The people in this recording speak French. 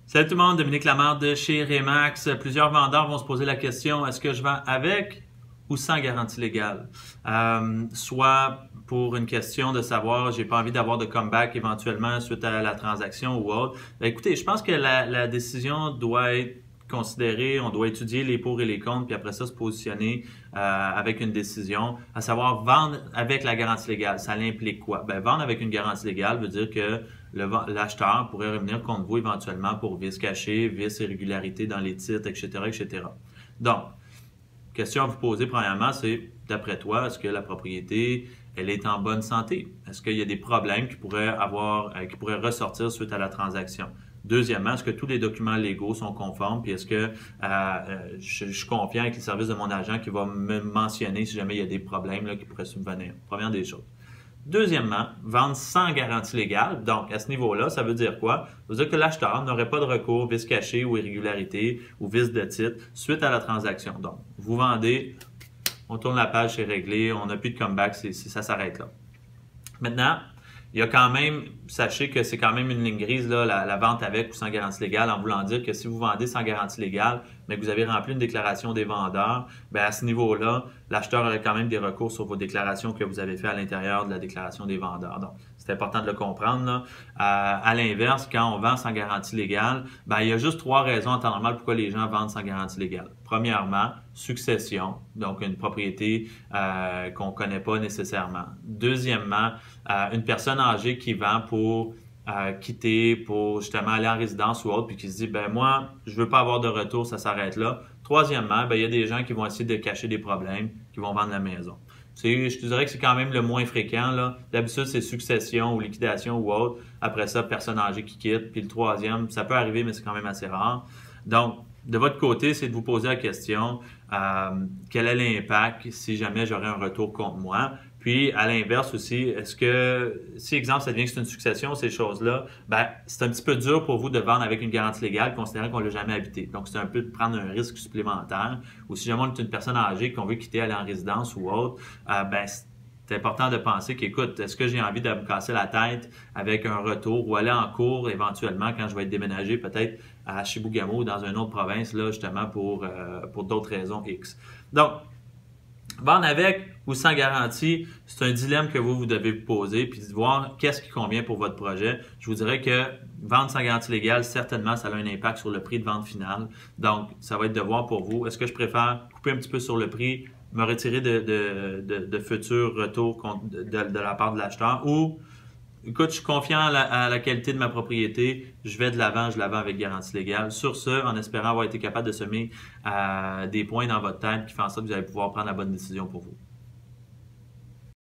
Salut tout le monde, Dominique Lamarre de chez Remax. Plusieurs vendeurs vont se poser la question, est-ce que je vends avec ou sans garantie légale? Soit pour une question de savoir, j'ai pas envie d'avoir de comeback éventuellement suite à la transaction ou autre. Écoutez, je pense que la décision doit être considérée, on doit étudier les pour et les contre, puis après ça se positionner avec une décision, à savoir vendre avec la garantie légale. Ça l'implique quoi? Ben, vendre avec une garantie légale veut dire que l'acheteur pourrait revenir contre vous éventuellement pour vices cachés, vices irrégularités dans les titres, etc., etc. Donc, question à vous poser premièrement, c'est d'après toi, est-ce que la propriété, elle est en bonne santé? Est-ce qu'il y a des problèmes qui pourraient ressortir suite à la transaction? Deuxièmement, est-ce que tous les documents légaux sont conformes? Puis est-ce que je suis confiant avec les services de mon agent qui va me mentionner si jamais il y a des problèmes là, qui pourraient subvenir? Première des choses. Deuxièmement, vendre sans garantie légale. Donc, à ce niveau-là, ça veut dire quoi? Ça veut dire que l'acheteur n'aurait pas de recours, vice caché ou irrégularité ou vice de titre suite à la transaction. Donc, vous vendez, on tourne la page, c'est réglé, on n'a plus de comeback, ça s'arrête là. Maintenant, il y a quand même, sachez que c'est quand même une ligne grise, là, la vente avec ou sans garantie légale, en voulant dire que si vous vendez sans garantie légale, mais que vous avez rempli une déclaration des vendeurs, bien à ce niveau-là, l'acheteur aurait quand même des recours sur vos déclarations que vous avez fait à l'intérieur de la déclaration des vendeurs. Donc, c'est important de le comprendre. Là. À l'inverse, quand on vend sans garantie légale, bien, il y a juste 3 raisons en temps normal pourquoi les gens vendent sans garantie légale. Premièrement, succession, donc une propriété qu'on ne connaît pas nécessairement. Deuxièmement, une personne âgée qui vend pour quitter, pour justement aller en résidence ou autre, puis qui se dit, ben moi, je veux pas avoir de retour, ça s'arrête là. Troisièmement, ben il y a des gens qui vont essayer de cacher des problèmes, qui vont vendre la maison. Je te dirais que c'est quand même le moins fréquent, là. D'habitude, c'est succession ou liquidation ou autre. Après ça, personne âgée qui quitte. Puis le troisième, ça peut arriver, mais c'est quand même assez rare. Donc, de votre côté, c'est de vous poser la question, quel est l'impact si jamais j'aurais un retour contre moi? Puis, à l'inverse aussi, est-ce que, si exemple, ça devient que c'est une succession, ces choses-là, ben, c'est un petit peu dur pour vous de vendre avec une garantie légale, considérant qu'on ne l'a jamais habité. Donc, c'est un peu de prendre un risque supplémentaire. Ou si jamais on est une personne âgée qu'on veut quitter, aller en résidence ou autre, ben, c'est important de penser qu'écoute, est-ce que j'ai envie de me casser la tête avec un retour ou aller en cours éventuellement quand je vais être déménagé peut-être à Chibougamau ou dans une autre province, là, justement pour d'autres raisons X. Donc, vendre avec ou sans garantie, c'est un dilemme que vous devez vous poser puis de voir qu'est-ce qui convient pour votre projet. Je vous dirais que vendre sans garantie légale, certainement, ça a un impact sur le prix de vente final. Donc, ça va être de voir pour vous, est-ce que je préfère couper un petit peu sur le prix, me retirer de futurs retours de la part de l'acheteur ou écoute, je suis confiant à la qualité de ma propriété, je vais de l'avant, je la vends avec garantie légale. Sur ce, en espérant avoir été capable de semer des points dans votre tête qui font en sorte que vous allez pouvoir prendre la bonne décision pour vous.